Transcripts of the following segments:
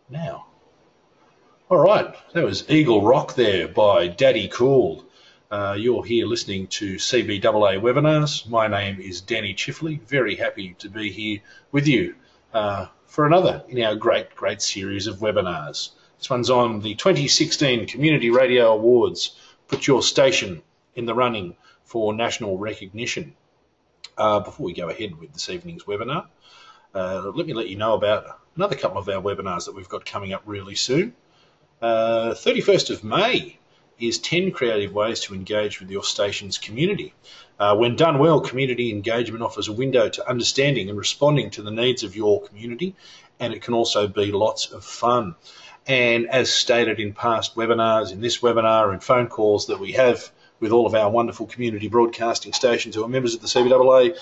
Now. All right, that was Eagle Rock there by Daddy Cool. You're here listening to CBAA Webinars. My name is Danny Chifley. Very happy to be here with you for another in our great series of webinars. This one's on the 2016 Community Radio Awards. Put your station in the running for national recognition. Before we go ahead with this evening's webinar, let me let you know about another couple of our webinars that we've got coming up really soon. 31st of May is 10 creative ways to engage with your station's community. When done well, community engagement offers a window to understanding and responding to the needs of your community, and it can also be lots of fun. And as stated in past webinars, in this webinar and phone calls that we have with all of our wonderful community broadcasting stations who are members of the CBAA,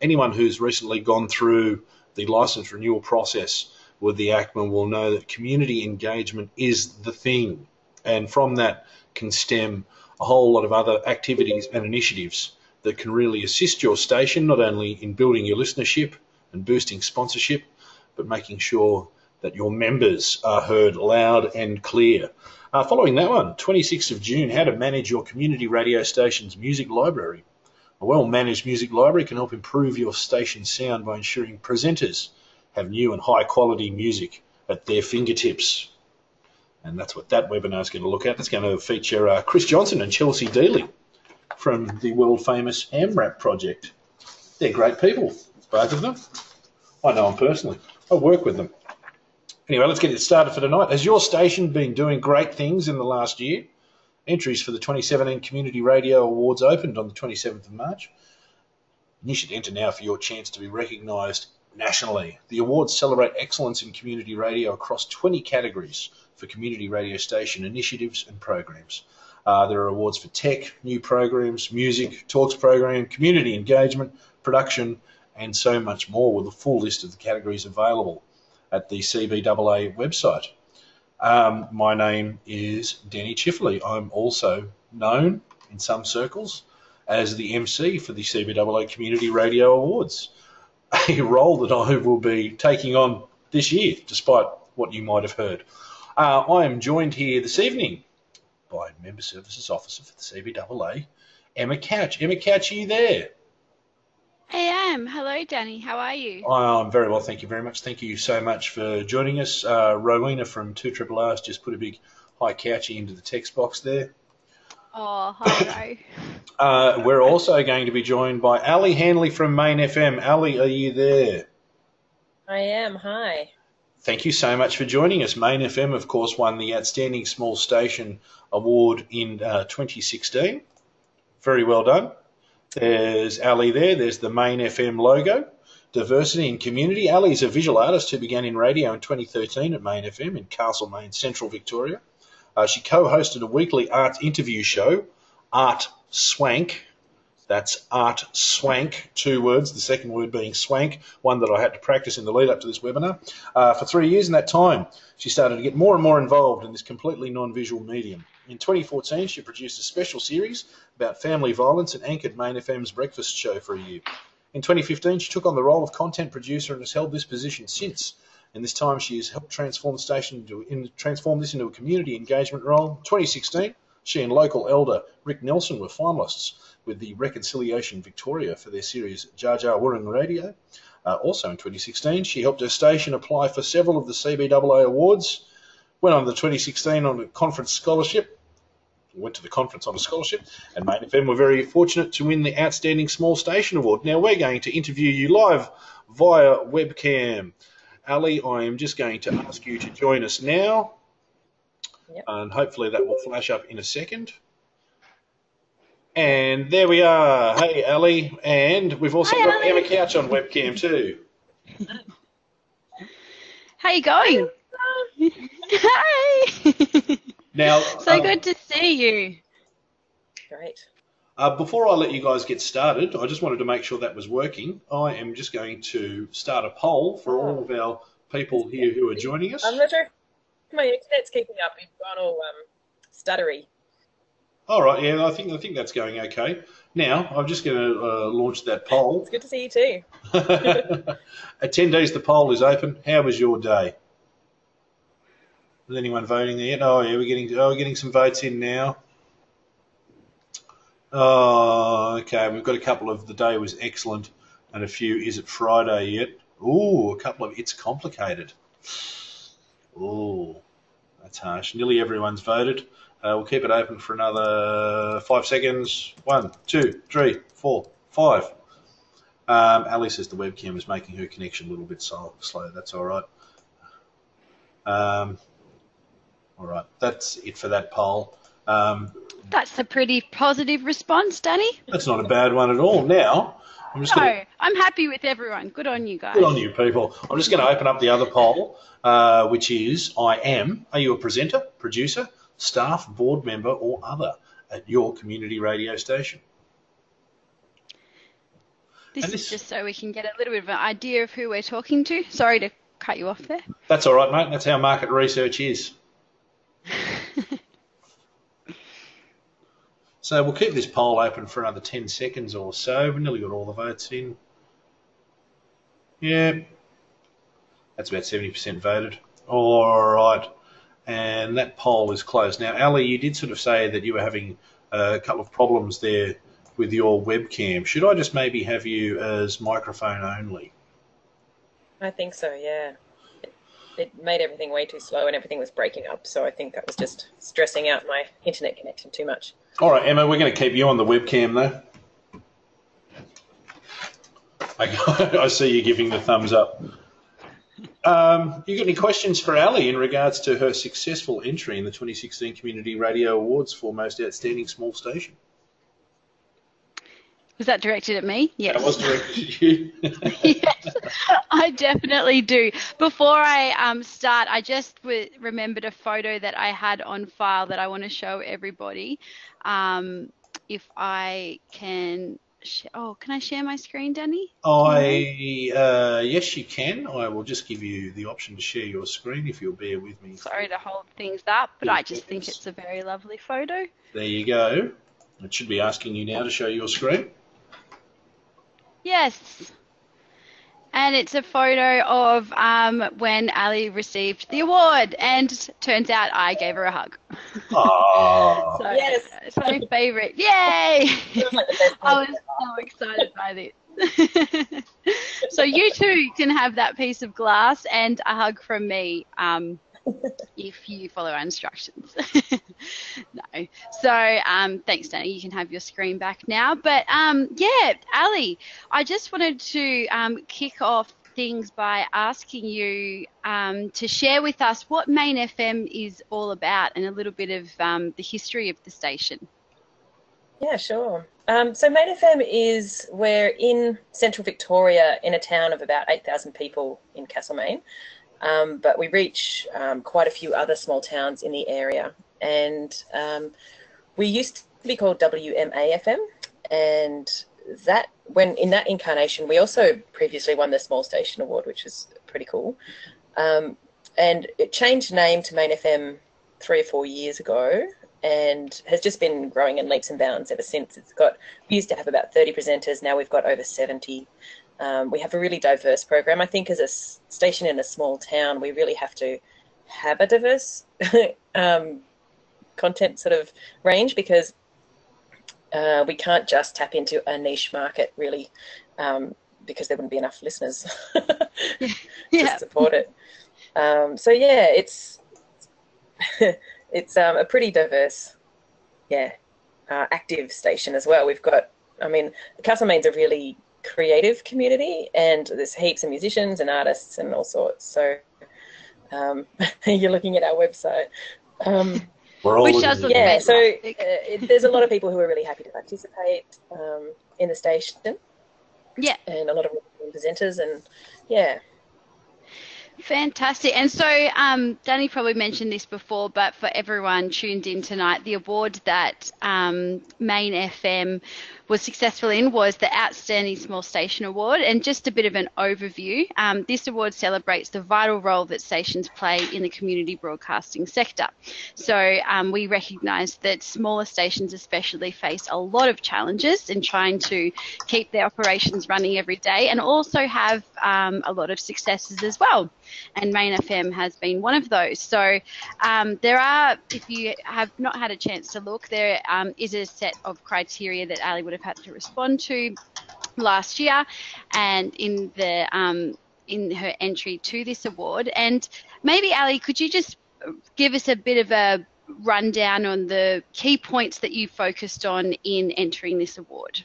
anyone who's recently gone through the licence renewal process with the ACMA will know that community engagement is the thing, and from that can stem a whole lot of other activities and initiatives that can really assist your station, not only in building your listenership and boosting sponsorship, but making sure that your members are heard loud and clear. Following that one, 26th of June, how to manage your community radio station's music library. A well-managed music library can help improve your station's sound by ensuring presenters have new and high-quality music at their fingertips. And that's what that webinar is going to look at. It's going to feature Chris Johnson and Chelsea Dealey from the world-famous AMRAP project. They're great people, both of them. I know them personally. I work with them. Anyway, let's get it started for tonight. Has your station been doing great things in the last year? Entries for the 2017 Community Radio Awards opened on the 27th of March. You should enter now for your chance to be recognised nationally. The awards celebrate excellence in community radio across 20 categories for community radio station initiatives and programs. There are awards for tech, new programs, music, talks program, community engagement, production, and so much more, with a full list of the categories available at the CBAA website. My name is Danny Chifley. I'm also known in some circles as the MC for the CBAA Community Radio Awards, a role that I will be taking on this year, despite what you might have heard. I am joined here this evening by Member Services Officer for the CBAA, Emma Couch. Emma Couch, are you there? I am. Hello, Danny. How are you? I'm very well, thank you very much. Thank you so much for joining us. Rowena from 2RRR has just put a big hi couchy into the text box there. Oh, hi, Ro. We're also going to be joined by Allie Hanley from MAINfm. Allie, are you there? I am. Hi. Thank you so much for joining us. MAINfm, of course, won the Outstanding Small Station Award in 2016. Very well done. There's Allie there. There's the MAINfm logo. Diversity and community. Allie's a visual artist who began in radio in 2013 at MAINfm in Castlemaine, Central Victoria. She co-hosted a weekly art interview show, Art Swank. That's Art Swank, 2 words, the second word being swank, one that I had to practice in the lead up to this webinar. For 3 years in that time, she started to get more and more involved in this completely non-visual medium. In 2014, she produced a special series about family violence and anchored MAINfm's breakfast show for a year. In 2015, she took on the role of content producer and has held this position since. And this time, she has helped transform the station transform this into a community engagement role. 2016, she and local elder Rick Nelson were finalists with the Reconciliation Victoria for their series Jar Jar Wurrung Radio. Also in 2016, she helped her station apply for several of the CBAA Awards, went on the 2016 on a conference scholarship, went to the conference on a scholarship, and MAINfm were very fortunate to win the Outstanding Small Station Award. Now we're going to interview you live via webcam. Allie, I am just going to ask you to join us now, and hopefully that will flash up in a second. And there we are. Hey, Allie, and we've also got Emma Couch on webcam too. How you going? Hi. Now, so good to see you. Great. Before I let you guys get started, I just wanted to make sure that was working. I am just going to start a poll for all of our people here who are joining us. I'm not sure if my internet's keeping up. We've gone all stuttery. All right, yeah, I think that's going okay. Now, I'm just going to launch that poll. It's good to see you too. Attendees, the poll is open. How was your day? Is anyone voting there yet? Oh yeah, we're getting some votes in now. Oh, okay. We've got a couple of the day was excellent, and a few. Is it Friday yet? Ooh, a couple of it's complicated. Ooh, that's harsh. Nearly everyone's voted. We'll keep it open for another 5 seconds. 1, 2, 3, 4, 5. Allie says the webcam is making her connection a little bit slow. That's all right. All right, that's it for that poll. That's a pretty positive response, Danny. That's not a bad one at all. Now, I'm happy with everyone. Good on you guys. Good on you, people. I'm just going to open up the other poll, which is, are you a presenter, producer, staff, board member, or other at your community radio station? This is just so we can get a little bit of an idea of who we're talking to. Sorry to cut you off there. That's all right, mate. That's how market research is. So we'll keep this poll open for another 10 seconds or so. We've nearly got all the votes in. Yeah, that's about 70% voted. All right, and that poll is closed. Now, Allie, you did sort of say that you were having a couple of problems there with your webcam. Should I just maybe have you as microphone only? I think so, yeah. It made everything way too slow and everything was breaking up, so I think that was just stressing out my internet connection too much. All right, Emma, we're going to keep you on the webcam, though. I see you giving the thumbs up. You got any questions for Allie in regards to her successful entry in the 2016 Community Radio Awards for Most Outstanding Small Station? Was that directed at me? Yes. That was directed at you. Yes, I definitely do. Before I start, I just remembered a photo that I had on file that I want to show everybody. If I can... can I share my screen, Danny? Yes, you can. I will just give you the option to share your screen if you'll bear with me. Sorry to hold things up, but I just think it's a very lovely photo. There you go. It should be asking you now to show your screen. Yes. And it's a photo of when Allie received the award, and turns out I gave her a hug. Oh. So, yes. It's my favourite. Yay! I was so excited by this. So you too can have that piece of glass and a hug from me if you follow our instructions. No. So thanks, Danny. You can have your screen back now. But yeah, Allie, I just wanted to kick off things by asking you to share with us what MAINfm is all about and a little bit of the history of the station. Yeah, sure. So MAINfm we're in central Victoria in a town of about 8,000 people in Castlemaine, but we reach quite a few other small towns in the area. And we used to be called WMAFM, and that when in that incarnation, we also previously won the Small Station Award, which was pretty cool. And it changed name to MAINfm 3 or 4 years ago, and has just been growing in leaps and bounds ever since. We used to have about 30 presenters, now we've got over 70. We have a really diverse program. I think as a station in a small town, we really have to have a diverse content sort of range, because we can't just tap into a niche market really, because there wouldn't be enough listeners to support it. So yeah, it's a pretty diverse, active station as well. We've got, Castlemaine's a really creative community, and there's heaps of musicians and artists and all sorts. So you're looking at our website. Which does look fantastic. There's a lot of people who are really happy to participate in the station. Yeah. And a lot of presenters, and yeah. Fantastic. And so Danny probably mentioned this before, but for everyone tuned in tonight, the award that MAINfm was successful in was the Outstanding Small Station Award. And just a bit of an overview, this award celebrates the vital role that stations play in the community broadcasting sector. So we recognise that smaller stations especially face a lot of challenges in trying to keep their operations running every day, and also have a lot of successes as well. And MAINfm has been one of those. So there are, if you have not had a chance to look, there is a set of criteria that Allie would have had to respond to last year, and in her entry to this award. And maybe, Allie, could you just give us a bit of a rundown on the key points that you focused on in entering this award?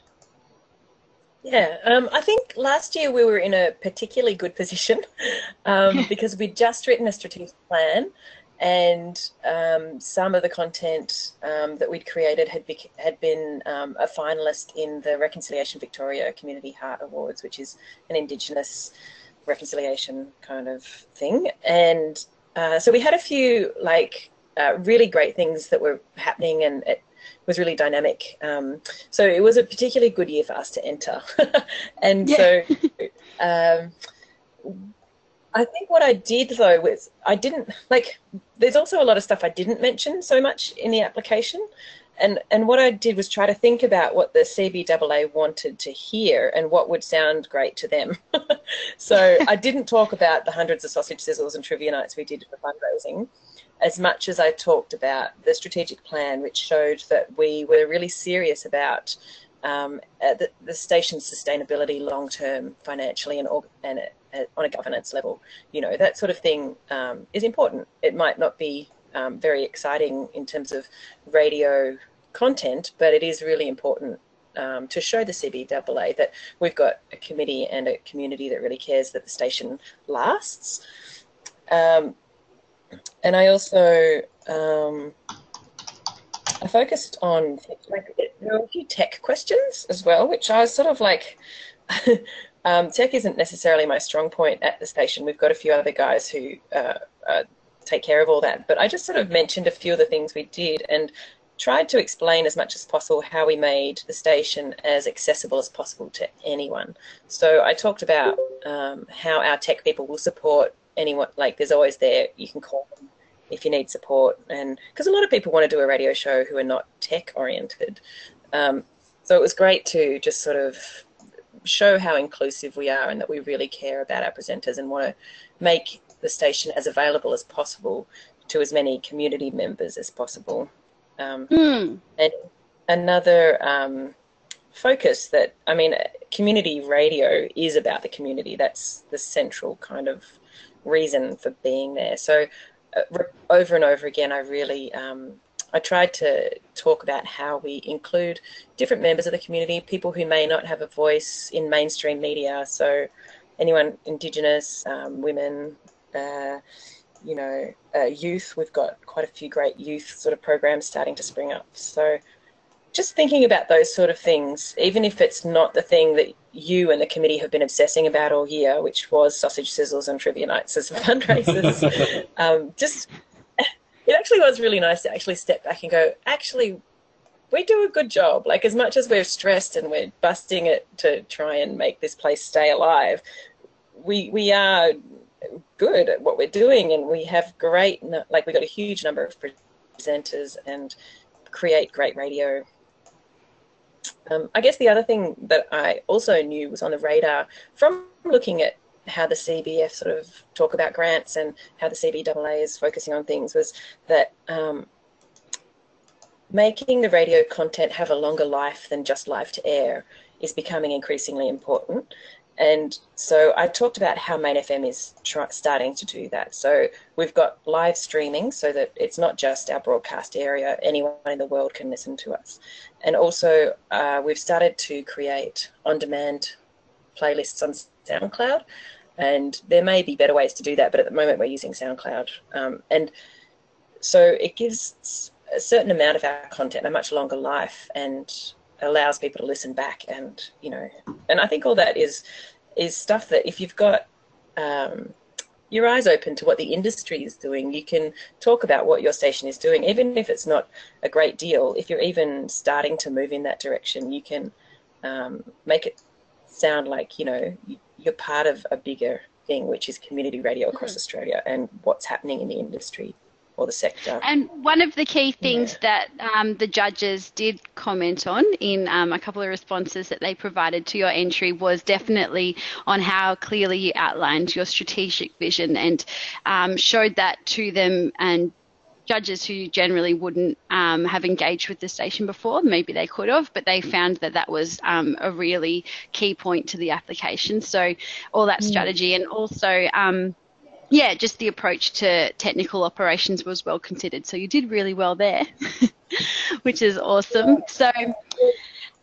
Yeah, I think last year we were in a particularly good position because we'd just written a strategic plan, and some of the content that we'd created had been a finalist in the Reconciliation Victoria Community Heart Awards, which is an Indigenous reconciliation kind of thing. And so we had a few really great things that were happening, and it was really dynamic. So it was a particularly good year for us to enter. And so I think what I did, though, was there's also a lot of stuff I didn't mention so much in the application. And what I did was try to think about what the CBAA wanted to hear and what would sound great to them. So I didn't talk about the hundreds of sausage sizzles and trivia nights we did for fundraising, as much as I talked about the strategic plan, which showed that we were really serious about the station's sustainability long-term, financially and on a governance level. You know, that sort of thing is important. It might not be very exciting in terms of radio content, but it is really important to show the CBAA that we've got a committee and a community that really cares that the station lasts. And I also I focused on, there were a few tech questions as well, which I was sort of like, tech isn't necessarily my strong point at the station. We've got a few other guys who take care of all that. But I just sort of mentioned a few of the things we did and tried to explain as much as possible how we made the station as accessible as possible to anyone. So I talked about how our tech people will support anyone. Like, there's always there, you can call them if you need support, and because a lot of people want to do a radio show who are not tech oriented. So it was great to just sort of show how inclusive we are and that we really care about our presenters and want to make the station as available as possible to as many community members as possible. And another focus that, I mean, community radio is about the community. That's the central kind of reason for being there. So over and over again, I really, I tried to talk about how we include different members of the community, people who may not have a voice in mainstream media. So anyone, Indigenous, women, you know, youth. We've got quite a few great youth sort of programs starting to spring up. So just thinking about those sort of things, even if it's not the thing that you and the committee have been obsessing about all year, which was sausage sizzles and trivia nights as fundraisers, it actually was really nice to actually step back and go, actually, we do a good job. Like, as much as we're stressed and we're busting it to try and make this place stay alive, we are good at what we're doing, and we have great, like, we got a huge number of presenters and create great radio. I guess the other thing that I also knew was on the radar from looking at how the CBF sort of talk about grants and how the CBAA is focusing on things was that making the radio content have a longer life than just live to air is becoming increasingly important. And so I talked about how MAINfm is starting to do that. So we've got live streaming so that it's not just our broadcast area, anyone in the world can listen to us. And also we've started to create on-demand playlists on SoundCloud, and there may be better ways to do that, but at the moment we're using SoundCloud. And so it gives a certain amount of our content a much longer life and allows people to listen back, and, you know, and I think all that is stuff that if you've got your eyes open to what the industry is doing, you can talk about what your station is doing, even if it's not a great deal. If you're even starting to move in that direction, you can make it sound like, you know, you're part of a bigger thing, which is community radio across Australia and what's happening in the industry or the sector. And one of the key things that the judges did comment on in a couple of responses that they provided to your entry was definitely on how clearly you outlined your strategic vision and showed that to them, and judges who generally wouldn't have engaged with the station before, maybe they could have, but they found that that was a really key point to the application. So all that strategy and also yeah, just the approach to technical operations was well considered. So you did really well there, which is awesome. So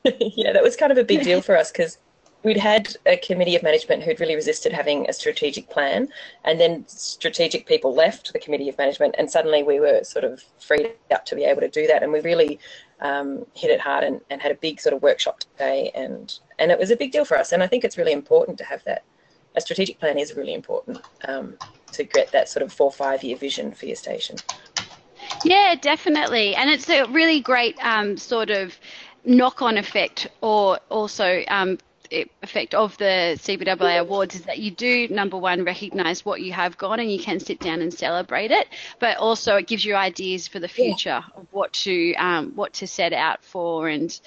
yeah, that was kind of a big deal for us because we'd had a committee of management who'd really resisted having a strategic plan, and then strategic people left the committee of management, and suddenly we were sort of freed up to be able to do that. And we really hit it hard and had a big sort of workshop today, and it was a big deal for us. And I think it's really important to have that. A strategic plan is really important to get that sort of 4 or 5 year vision for your station. Yeah, definitely. And it's a really great sort of knock-on effect, or also effect of the CBAA Awards, is that you do, number one, recognise what you have got and you can sit down and celebrate it, but also it gives you ideas for the future of what to set out for and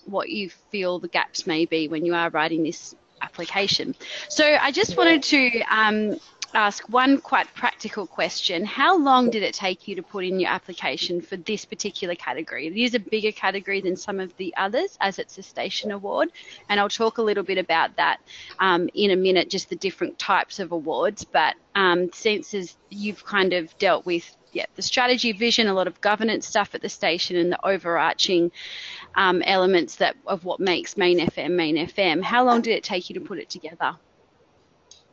what you feel the gaps may be when you are writing this application. So I just wanted to ask one quite practical question. How long did it take you to put in your application for this particular category? It is a bigger category than some of the others, as it's a station award, and I'll talk a little bit about that in a minute, just the different types of awards. But since you've kind of dealt with the strategy, vision, a lot of governance stuff at the station, and the overarching elements of what makes MAINfm. How long did it take you to put it together?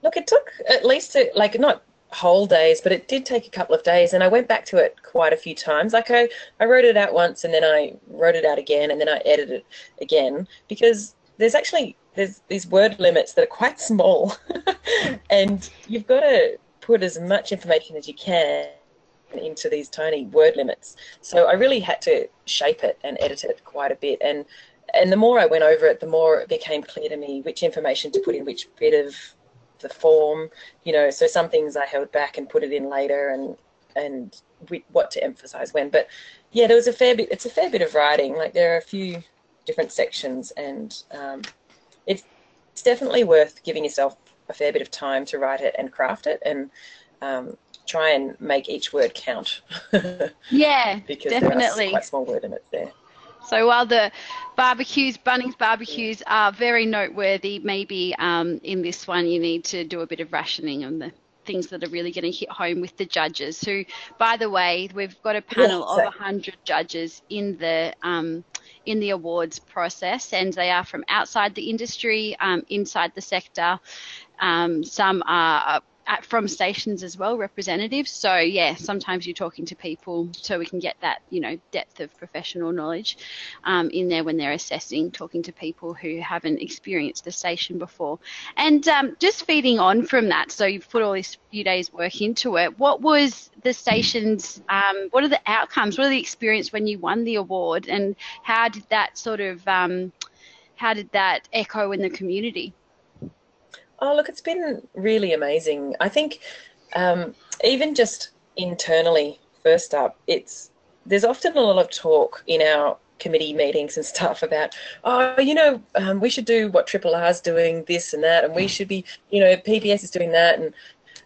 Look, it took at least, not whole days, but it did take a couple of days, and I went back to it quite a few times. Like I wrote it out once, and then I wrote it out again, and then I edited it again, because there's these word limits that are quite small, and you've got to put as much information as you can into these tiny word limits. So I really had to shape it and edit it quite a bit, and the more I went over it, the more it became clear to me which information to put in which bit of the form, you know. So some things I held back and put it in later, and what to emphasize when. But yeah, there was it's a fair bit of writing. Like there are a few different sections, and it's definitely worth giving yourself a fair bit of time to write it and craft it, and try and make each word count. Yeah, because definitely. there are quite small word limits there. So while the Bunnings barbecues are very noteworthy, maybe in this one you need to do a bit of rationing on the things that are really going to hit home with the judges, who, by the way, we've got a panel of 100 judges in the awards process, and they are from outside the industry, inside the sector. Some are from stations as well, representatives. So yeah, sometimes you're talking to people so we can get that, you know, depth of professional knowledge in there when they're assessing, talking to people who haven't experienced the station before. And just feeding on from that, so you've put all this few days work into it. What was the station's, what are the outcomes? What are the experience when you won the award, and how did that sort of, how did that echo in the community? Oh, look, it's been really amazing. I think even just internally, first up, there's often a lot of talk in our committee meetings and stuff about, we should do what Triple R's doing, this and that, and we should be, PBS is doing that, and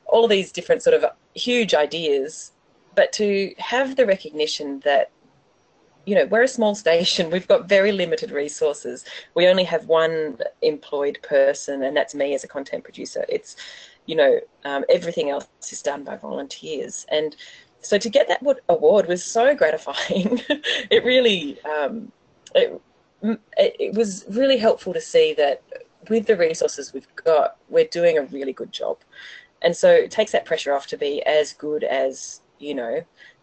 all of these different sort of huge ideas. But to have the recognition that, we're a small station. We've got very limited resources. We only have one employed person, and that's me as a content producer. It's, everything else is done by volunteers. And so to get that award was so gratifying. It really, it was really helpful to see that with the resources we've got, we're doing a really good job. And so it takes that pressure off to be as good as,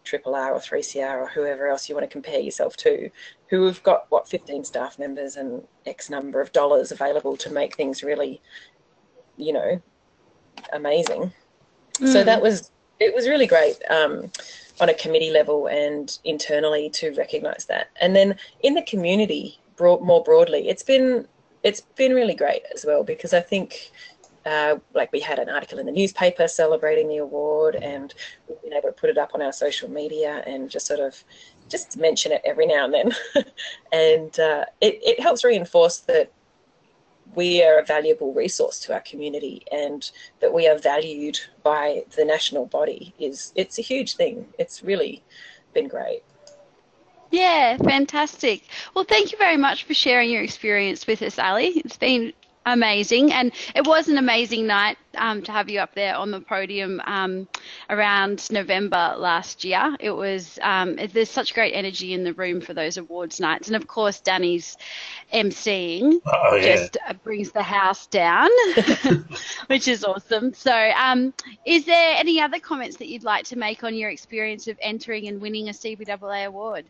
Triple R or 3CR or whoever else you want to compare yourself to, who have got, 15 staff members and X number of dollars available to make things really, amazing. So it was really great on a committee level and internally to recognise that. And then in the community, more broadly, it's been really great as well, because I think like we had an article in the newspaper celebrating the award, and we've been able to put it up on our social media and just mention it every now and then. And it helps reinforce that we are a valuable resource to our community, and that we are valued by the national body. It's a huge thing. It's really been great. Yeah, fantastic. Well, thank you very much for sharing your experience with us, Allie. It's been amazing, and it was an amazing night to have you up there on the podium around November last year. It was there's such great energy in the room for those awards nights, and of course Danny's emceeing just brings the house down, which is awesome. So is there any other comments that you'd like to make on your experience of entering and winning a CBAA award?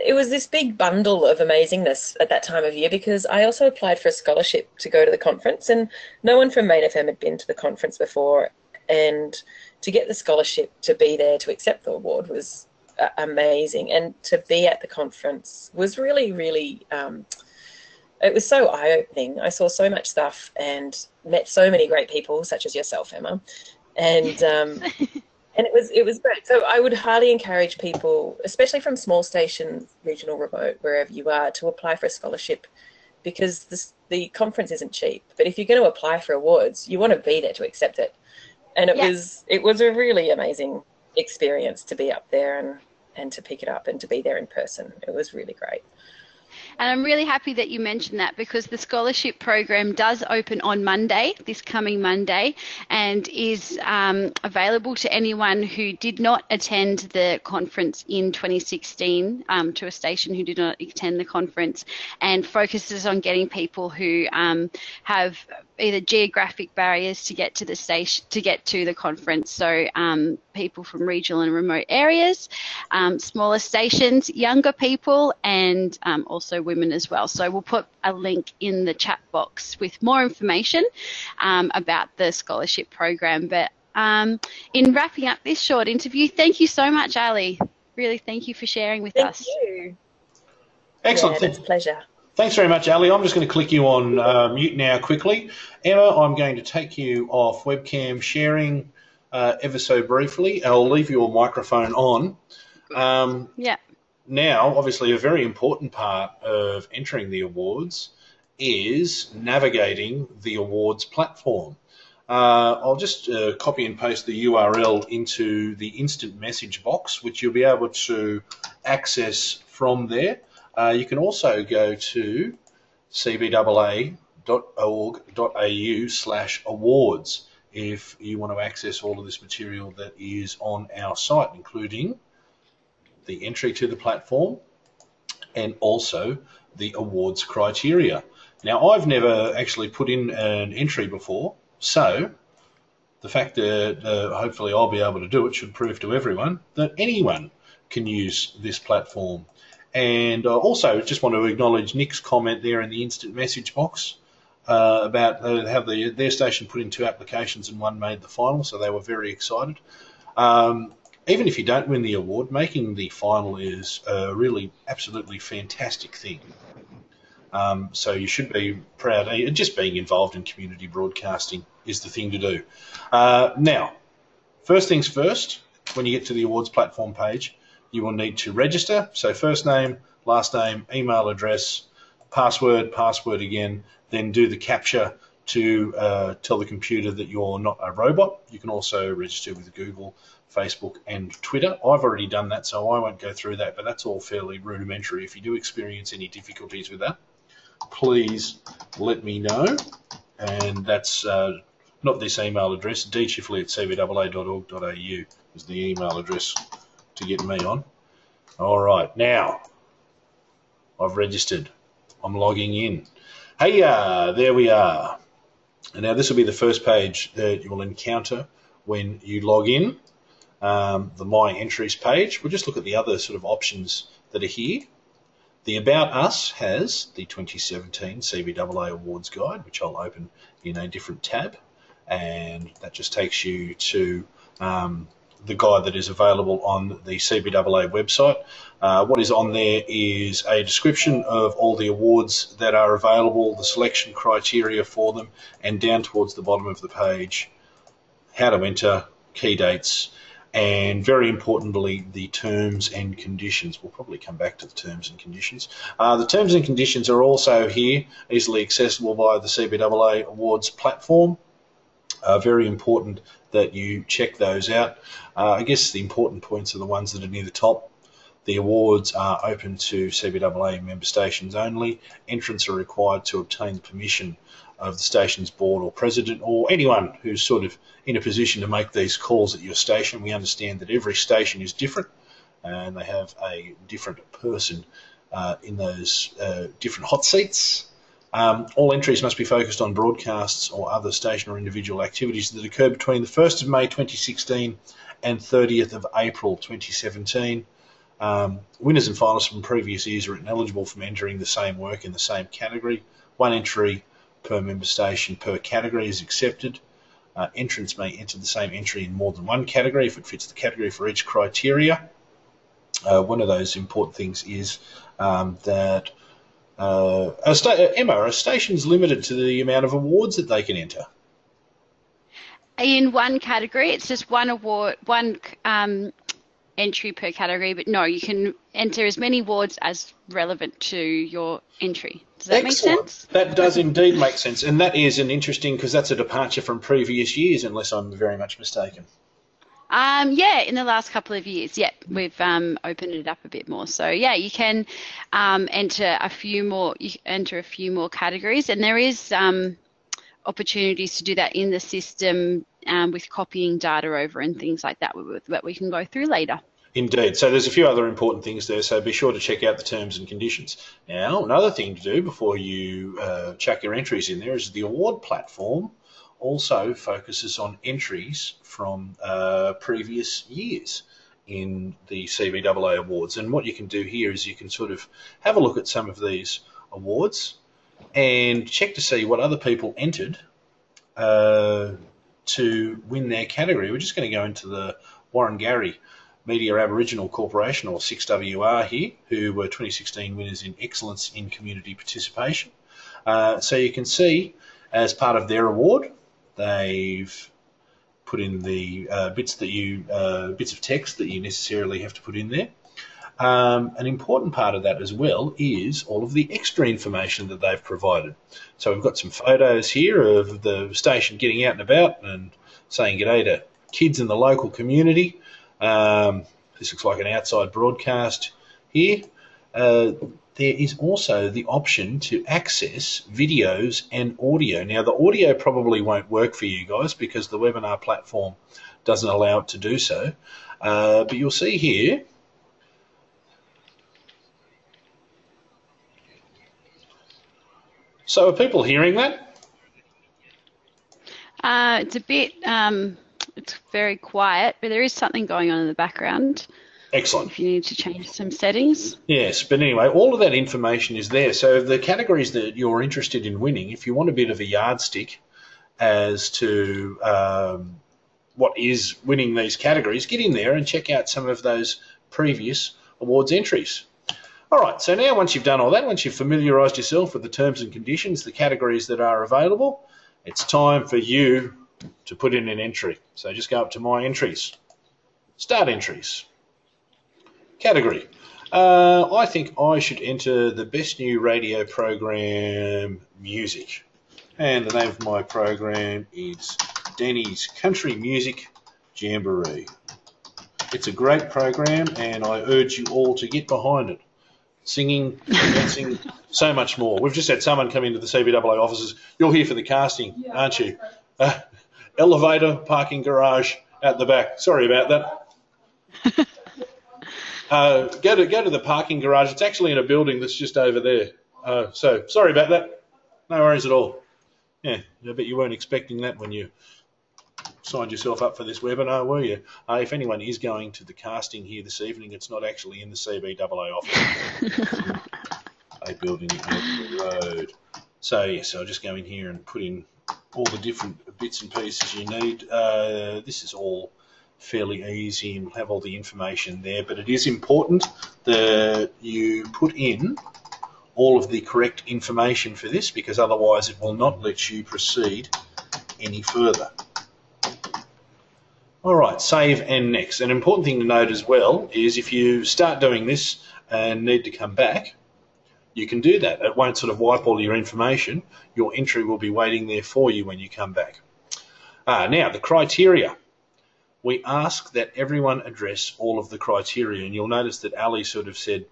It was this big bundle of amazingness at that time of year, because I also applied for a scholarship to go to the conference, and no one from MAINfm had been to the conference before, and to get the scholarship to be there to accept the award was amazing, and to be at the conference was really, really, it was so eye-opening. I saw so much stuff and met so many great people, such as yourself, Emma, and and it was great. So I would highly encourage people, especially from small stations, regional, remote, wherever you are, to apply for a scholarship, because the conference isn't cheap. But if you're going to apply for awards, you want to be there to accept it. And it was a really amazing experience to be up there and to pick it up and to be there in person. It was really great. And I'm really happy that you mentioned that, because the scholarship program does open on Monday, this coming Monday, and is available to anyone who did not attend the conference in 2016, to a station who did not attend the conference, and focuses on getting people who have either geographic barriers to get to the station, to get to the conference. So people from regional and remote areas, smaller stations, younger people, and also women as well. So we'll put a link in the chat box with more information about the scholarship program. But in wrapping up this short interview, thank you so much, Allie. Really, thank you for sharing with us. Thank you. Excellent. Yeah, it's a pleasure. Thanks very much, Allie. I'm just going to click you on mute now quickly. Emma, I'm going to take you off webcam sharing ever so briefly. I'll leave your microphone on. Yeah. Now, obviously, a very important part of entering the awards is navigating the awards platform. I'll just copy and paste the URL into the instant message box, which you'll be able to access from there. You can also go to cbaa.org.au/awards if you want to access all of this material that is on our site, including the entry to the platform and also the awards criteria. Now, I've never actually put in an entry before, so the fact that hopefully I'll be able to do it should prove to everyone that anyone can use this platform. And also just want to acknowledge Nick's comment there in the instant message box about how their station put in 2 applications and 1 made the final, so they were very excited. Even if you don't win the award, making the final is a really absolutely fantastic thing. So you should be proud. Just being involved in community broadcasting is the thing to do. Now, first things first, when you get to the awards platform page, you will need to register. So first name, last name, email address, password again, then do the captcha to tell the computer that you're not a robot. You can also register with Google, Facebook, and Twitter. I've already done that, so I won't go through that, but that's all fairly rudimentary. If you do experience any difficulties with that, please let me know. And that's not this email address, dchifley@cbaa.org.au is the email address to get me on. All right, now I've registered. I'm logging in. Hey, there we are. And now this will be the first page that you will encounter when you log in, the My Entries page. We'll just look at the other sort of options that are here. The About Us has the 2017 CBAA Awards Guide, which I'll open in a different tab. And that just takes you to the guide that is available on the CBAA website. What is on there is a description of all the awards that are available, the selection criteria for them, and down towards the bottom of the page, how to enter, key dates, and very importantly, the terms and conditions. We'll probably come back to the terms and conditions. The terms and conditions are also here, easily accessible via the CBAA Awards platform. Very important that you check those out. I guess the important points are the ones that are near the top. The awards are open to CBAA member stations only. Entrants are required to obtain the permission of the station's board or president or anyone who's sort of in a position to make these calls at your station. We understand that every station is different and they have a different person in those different hot seats. All entries must be focused on broadcasts or other station or individual activities that occur between the 1st of May 2016 and 30th of April 2017. Winners and finalists from previous years are ineligible from entering the same work in the same category. One entry per member station per category is accepted. Entrants may enter the same entry in more than one category if it fits the category for each criteria. One of those important things is that Emma, are stations limited to the amount of awards that they can enter? In one category, it's just one award, one entry per category, but no, you can enter as many awards as relevant to your entry. Does that make sense? That does indeed make sense, and that is an interesting, because that's a departure from previous years, unless I'm very much mistaken. Yeah, in the last couple of years, yeah, we've opened it up a bit more. So yeah, you can enter a few more. You enter a few more categories, and there is opportunities to do that in the system with copying data over and things like that we can go through later. Indeed. So there's a few other important things there, so be sure to check out the terms and conditions. Now, another thing to do before you chuck your entries in there is the award platform also focuses on entries from previous years in the CBAA Awards. And what you can do here is you can sort of have a look at some of these awards and check to see what other people entered to win their category. We're just going to go into the Warringah Media Aboriginal Corporation, or 6WR here, who were 2016 winners in Excellence in Community Participation. So you can see, as part of their award, they've put in the bits of text that you necessarily have to put in there. An important part of that as well is all of the extra information that they've provided. So we've got some photos here of the station getting out and about and saying g'day to kids in the local community. This looks like an outside broadcast here. There is also the option to access videos and audio. Now, the audio probably won't work for you guys because the webinar platform doesn't allow it to do so. But you'll see here, so are people hearing that? It's a bit, it's very quiet, but there is something going on in the background. Excellent. If you need to change some settings. Yes, but anyway, all of that information is there. So the categories that you're interested in winning, if you want a bit of a yardstick as to what is winning these categories, get in there and check out some of those previous awards entries. All right, so now once you've done all that, once you've familiarised yourself with the terms and conditions, the categories that are available, it's time for you to put in an entry. So just go up to My Entries, Start Entries, Category. I think I should enter the Best New Radio Program Music. And the name of my program is Denny's Country Music Jamboree. It's a great program and I urge you all to get behind it. Singing, dancing, so much more. We've just had someone come into the CBAA offices. You're here for the casting, aren't you? Elevator, parking garage out the back. Sorry about that. Go to the parking garage. It's actually in a building that's just over there. So sorry about that. No worries at all. Yeah, I bet you weren't expecting that when you signed yourself up for this webinar, were you? If anyone is going to the casting here this evening, it's not actually in the CBAA office. A building over the road. So yes, I'll just go in here and put in all the different bits and pieces you need. This is all fairly easy and have all the information there. But it is important that you put in all of the correct information for this, because otherwise it will not let you proceed any further. All right, save and next. An important thing to note as well is if you start doing this and need to come back, you can do that. It won't sort of wipe all your information. Your entry will be waiting there for you when you come back. Now, the criteria. We ask that everyone address all of the criteria, and you'll notice that Allie sort of said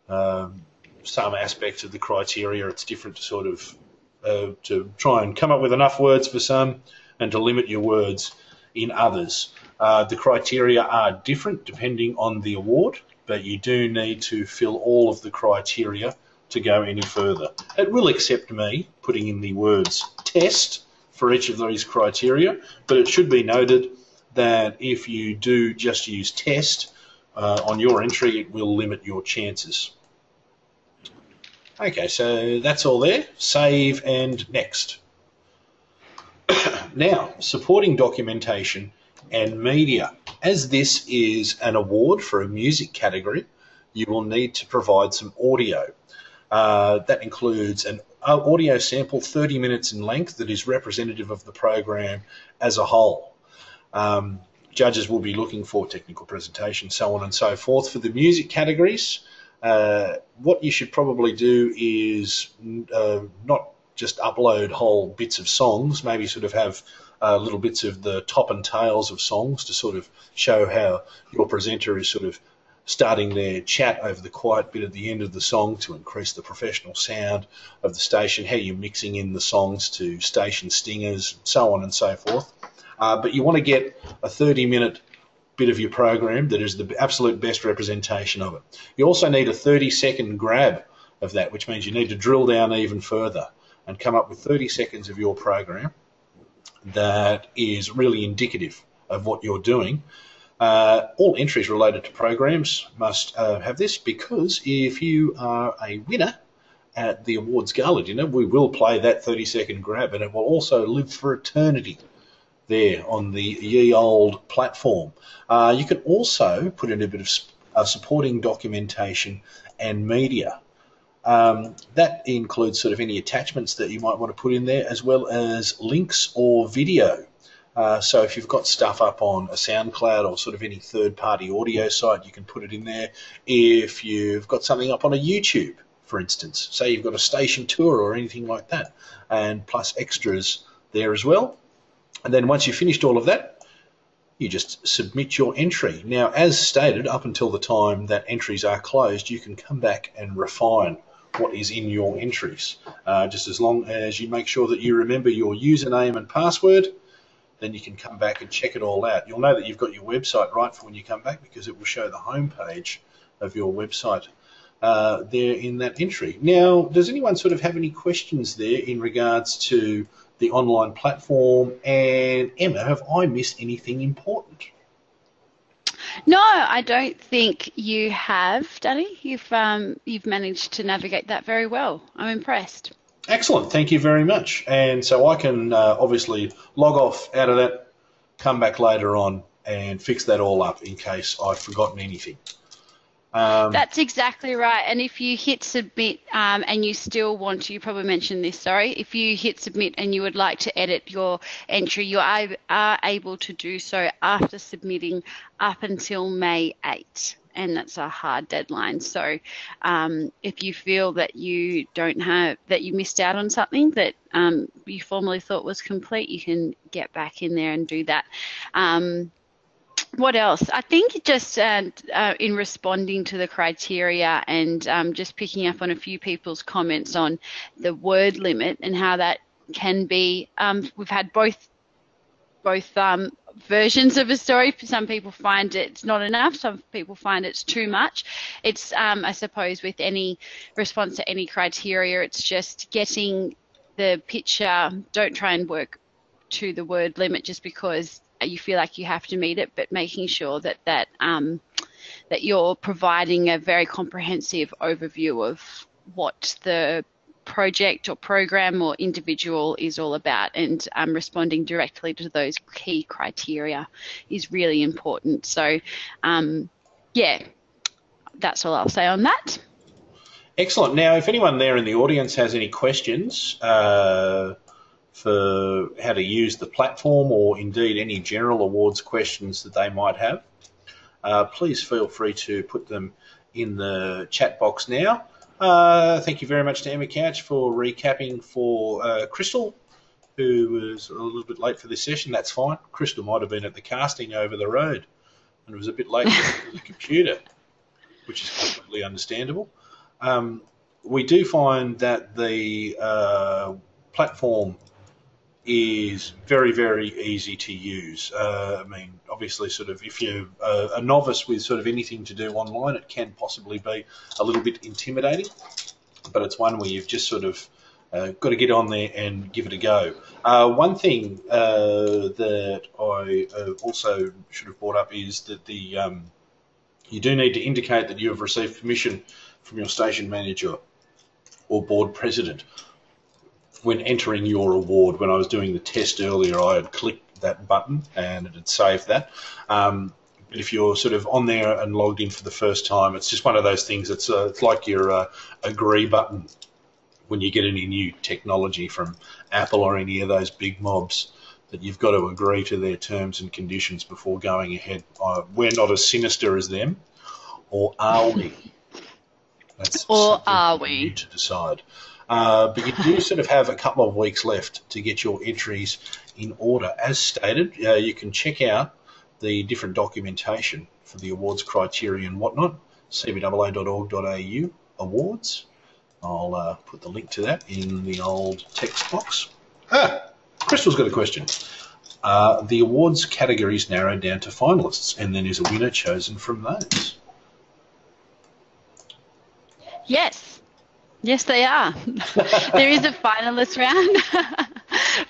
some aspects of the criteria. It's different to sort of to try and come up with enough words for some and to limit your words in others. The criteria are different depending on the award, but you do need to fill all of the criteria to go any further. It will accept me putting in the words test for each of these criteria, but it should be noted that if you do just use test on your entry, it will limit your chances. Okay, so that's all there. Save and next. Now, supporting documentation and media. As this is an award for a music category, you will need to provide some audio. That includes an audio sample 30 minutes in length that is representative of the program as a whole. Judges will be looking for technical presentation, so on and so forth. For the music categories, what you should probably do is not just upload whole bits of songs, maybe sort of have little bits of the top and tails of songs to sort of show how your presenter is sort of starting their chat over the quiet bit at the end of the song to increase the professional sound of the station, how you're mixing in the songs to station stingers, so on and so forth. But you want to get a 30-minute bit of your program that is the absolute best representation of it. You also need a 30-second grab of that, which means you need to drill down even further and come up with 30 seconds of your program that is really indicative of what you're doing. All entries related to programs must have this, because if you are a winner at the awards gala dinner, we will play that 30-second grab, and it will also live for eternity there on the ye old platform. You can also put in a bit of supporting documentation and media. That includes sort of any attachments that you might want to put in there, as well as links or video. So if you've got stuff up on a SoundCloud or sort of any third-party audio site, you can put it in there. If you've got something up on a YouTube, for instance, say you've got a station tour or anything like that, and plus extras there as well. And then once you've finished all of that, you just submit your entry. Now, as stated, up until the time that entries are closed, you can come back and refine what is in your entries. Just as long as you make sure that you remember your username and password, then you can come back and check it all out. You'll know that you've got your website right for when you come back, because it will show the home page of your website there in that entry. Now, does anyone sort of have any questions there in regards to the online platform? And Emma, have I missed anything important? No, I don't think you have, Danny. You've managed to navigate that very well. I'm impressed. Excellent, thank you very much. And so I can obviously log off out of that, come back later on and fix that all up in case I've forgotten anything. That's exactly right. And if you hit submit and you still want to, you probably mentioned this, sorry, if you hit submit and you would like to edit your entry, you are able to do so after submitting up until May 8. And that's a hard deadline. So if you feel that you missed out on something that you formerly thought was complete, you can get back in there and do that. What else? I think just in responding to the criteria and just picking up on a few people's comments on the word limit and how that can be, we've had both versions of a story. Some people find it's not enough. Some people find it's too much. It's, I suppose, with any response to any criteria, it's just getting the picture. Don't try and work to the word limit just because you feel like you have to meet it, but making sure that that you're providing a very comprehensive overview of what the project or program or individual is all about, and responding directly to those key criteria is really important. So, yeah, that's all I'll say on that. Excellent. Now, if anyone there in the audience has any questions for how to use the platform, or indeed any general awards questions that they might have, please feel free to put them in the chat box now. Thank you very much to Emma Couch for recapping for Crystal, who was a little bit late for this session. That's fine. Crystal might have been at the casting over the road and was a bit late for the computer, which is completely understandable. We do find that the platform is very, very easy to use. I mean, obviously, sort of if you're a novice with sort of anything to do online, it can possibly be a little bit intimidating, but it's one where you've just sort of got to get on there and give it a go. One thing that I also should have brought up is that you do need to indicate that you have received permission from your station manager or board president when entering your award. When I was doing the test earlier, I had clicked that button and it had saved that. But if you're sort of on there and logged in for the first time, it's just one of those things. It's like your agree button when you get any new technology from Apple or any of those big mobs, that you've got to agree to their terms and conditions before going ahead. We're not as sinister as them, or are we? That's or are we? we? You to decide. But you do sort of have a couple of weeks left to get your entries in order. As stated, you can check out the different documentation for the awards criteria and whatnot, cbaa.org.au awards. I'll put the link to that in the old text box. Crystal's got a question. The awards categories narrowed down to finalists, and then is a winner chosen from those? Yes. Yes, they are. There is a finalist round.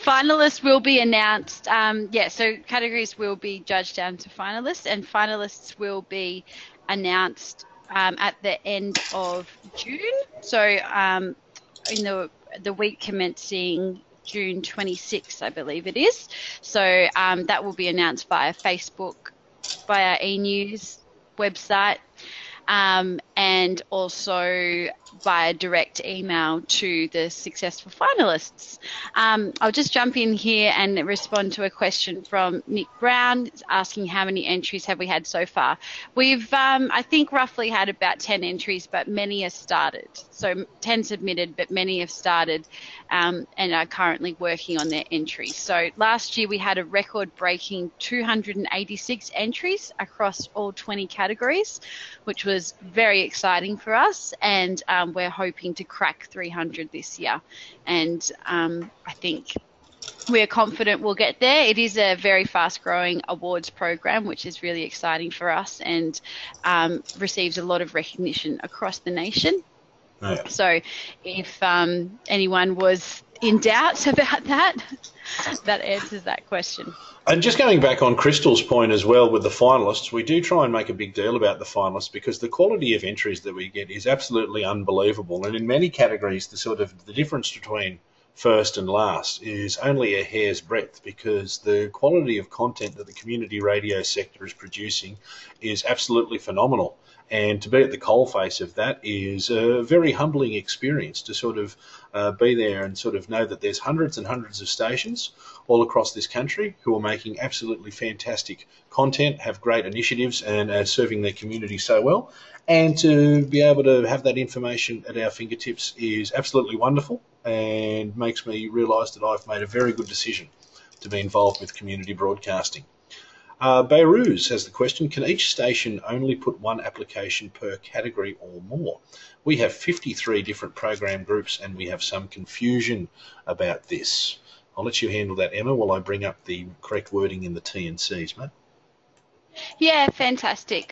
Finalists will be announced. So categories will be judged down to finalists, and finalists will be announced at the end of June. So in the week commencing June 26th, I believe it is. So that will be announced via Facebook, via e-news website, and also via direct email to the successful finalists. I'll just jump in here and respond to a question from Nick Brown asking how many entries have we had so far. We've, I think, roughly had about 10 entries, but many have started. So 10 submitted, but many have started and are currently working on their entries. So last year we had a record-breaking 286 entries across all 20 categories, which was very exciting for us, and we're hoping to crack 300 this year, and I think we're confident we'll get there. It is a very fast-growing awards program, which is really exciting for us, and receives a lot of recognition across the nation. Oh, yeah. So if anyone was in doubt about that, that answers that question. And just going back on Crystal's point as well with the finalists, we do try and make a big deal about the finalists because the quality of entries that we get is absolutely unbelievable. And in many categories, the difference between first and last is only a hair's breadth, because the quality of content that the community radio sector is producing is absolutely phenomenal. And to be at the coalface of that is a very humbling experience, to sort of be there and sort of know that there's hundreds and hundreds of stations all across this country who are making absolutely fantastic content, have great initiatives, and are serving their community so well. And to be able to have that information at our fingertips is absolutely wonderful, and makes me realise that I've made a very good decision to be involved with community broadcasting. Beiruz has the question, can each station only put one application per category or more? We have 53 different program groups, and we have some confusion about this. I'll let you handle that, Emma, while I bring up the correct wording in the T&Cs, mate. Yeah, fantastic.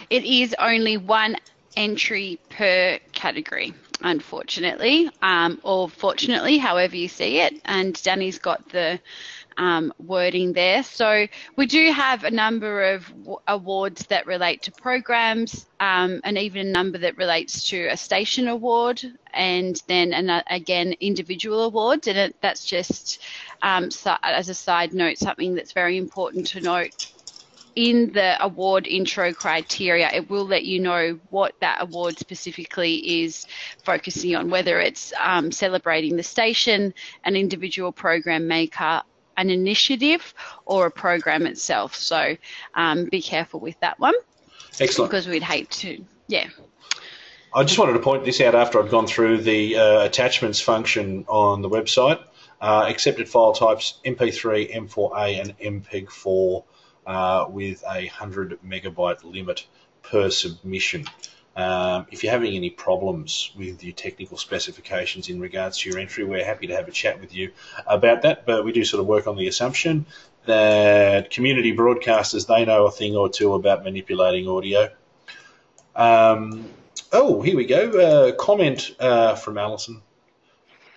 It is only one entry per category, unfortunately, or fortunately, however you see it. And Danny's got the wording there. So we do have a number of awards that relate to programs, and even a number that relates to a station award and then again individual awards, and that's just as a side note, something that's very important to note. In the award intro criteria, it will let you know what that award specifically is focusing on, whether it's celebrating the station, an individual program maker, an initiative, or a program itself. So be careful with that one. Excellent. Because we'd hate to, yeah. I just wanted to point this out after I'd gone through the attachments function on the website. Accepted file types MP3, M4A, and MPEG-4. With a 100 megabyte limit per submission. If you're having any problems with your technical specifications in regards to your entry, we're happy to have a chat with you about that, but we do sort of work on the assumption that community broadcasters, they know a thing or two about manipulating audio. Oh, here we go. Comment from Alison.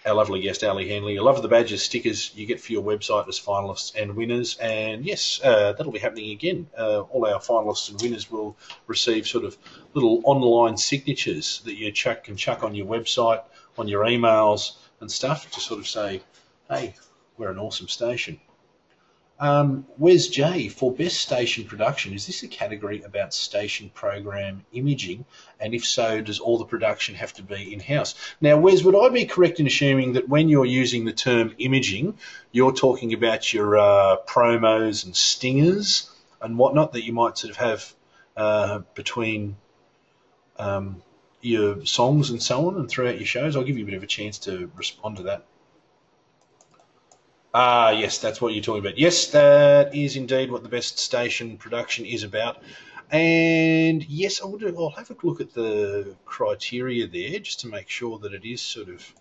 Our lovely guest, Allie Henley. I love the badges, stickers you get for your website as finalists and winners. And yes, that'll be happening again. All our finalists and winners will receive sort of little online signatures that you can chuck on your website, on your emails and stuff to sort of say, hey, we're an awesome station. Where's Jay for best station production? Is this a category about station program imaging? And if so, does all the production have to be in-house? Now, Wes, would I be correct in assuming that when you're using the term imaging, you're talking about your promos and stingers and whatnot that you might sort of have between your songs and so on and throughout your shows? I'll give you a bit of a chance to respond to that. Yes, that's what you're talking about. Yes, that is indeed what the best station production is about. And yes, I'll have a look at the criteria there just to make sure that it is sort of...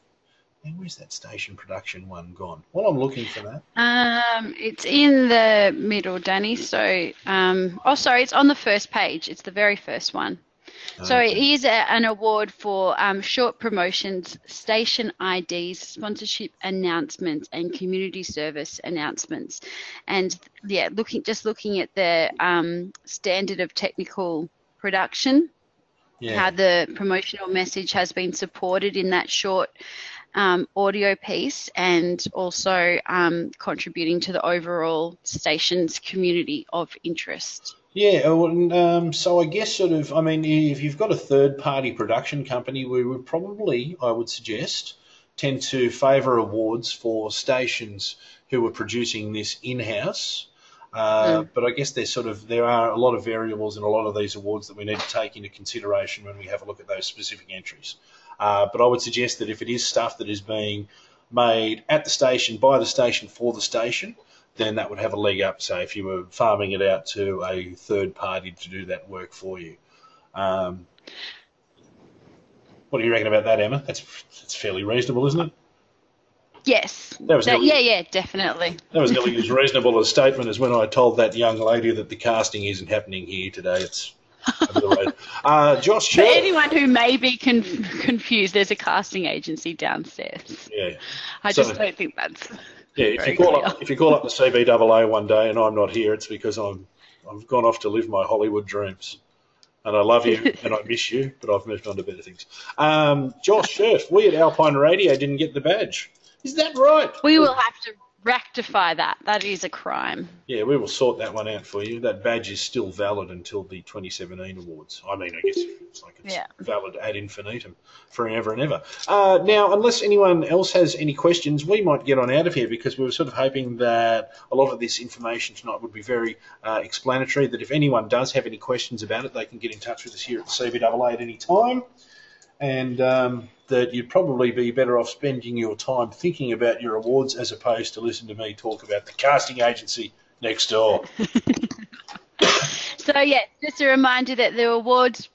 And where's that station production one gone? While I'm looking for that. It's in the middle, Danny. So, oh, sorry, it's on the first page. It's the very first one. So it is an award for short promotions, station IDs, sponsorship announcements, and community service announcements. And yeah, just looking at the standard of technical production, how the promotional message has been supported in that short audio piece, and also contributing to the overall station's community of interest. Yeah, so I guess sort of, I mean, if you've got a third-party production company, we would probably, I would suggest, tend to favour awards for stations who are producing this in-house. But I guess there are a lot of variables in a lot of these awards that we need to take into consideration when we have a look at those specific entries. But I would suggest that if it is stuff that is being made at the station, by the station, for the station, then that would have a leg up, say, if you were farming it out to a third party to do that work for you. What do you reckon about that, Emma? That's fairly reasonable, isn't it? Yes. Yeah, definitely. That was nearly as reasonable a statement as when I told that young lady that the casting isn't happening here today. It's over the road. Josh, for anyone who may be confused, there's a casting agency downstairs. Yeah. I just don't think that's... Yeah, if you call up the CBAA one day and I'm not here, it's because I've gone off to live my Hollywood dreams. And I love you and I miss you, but I've moved on to better things. Josh Scherf, we at Alpine Radio didn't get the badge. Is that right? We will have to rectify that. That is a crime. Yeah, we will sort that one out for you. That badge is still valid until the 2017 awards. I mean, I guess it's valid ad infinitum forever and ever. Now, unless anyone else has any questions, we might get on out of here because we were sort of hoping that a lot of this information tonight would be very explanatory, that if anyone does have any questions about it, they can get in touch with us here at the CBAA at any time. And that you'd probably be better off spending your time thinking about your awards as opposed to listen to me talk about the casting agency next door. So, yeah, just a reminder that the awards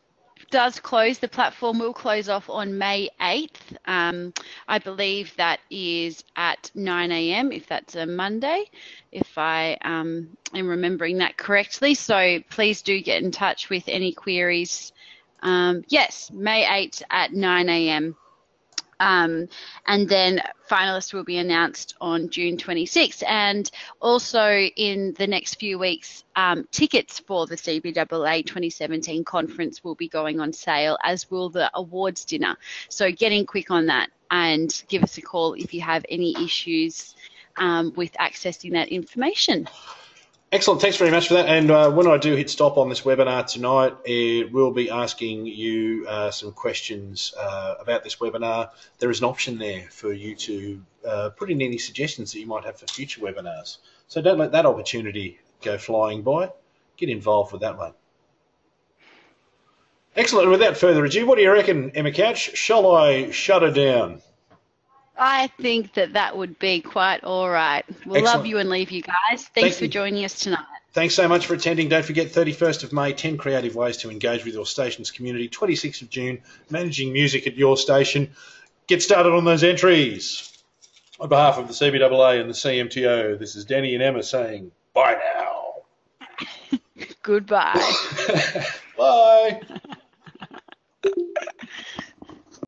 does close. The platform will close off on May 8th. I believe that is at 9 a.m, if that's a Monday, if I am remembering that correctly. So please do get in touch with any queries. Yes, May 8th at 9 a.m. And then finalists will be announced on June 26th. And also in the next few weeks, tickets for the CBAA 2017 conference will be going on sale, as will the awards dinner. So get in quick on that and give us a call if you have any issues with accessing that information. Excellent. Thanks very much for that. And when I do hit stop on this webinar tonight, we'll be asking you some questions about this webinar. There is an option there for you to put in any suggestions that you might have for future webinars. So don't let that opportunity go flying by. Get involved with that one. Excellent. And without further ado, what do you reckon, Emma Couch? Shall I shut her down? I think that would be quite all right. We'll Excellent. love you and leave you guys. Thanks for joining us tonight. Thanks so much for attending. Don't forget, 31st of May, 10 creative ways to engage with your station's community. 26th of June, managing music at your station. Get started on those entries. On behalf of the CBAA and the CMTO, this is Danny and Emma saying bye now. Goodbye. Bye.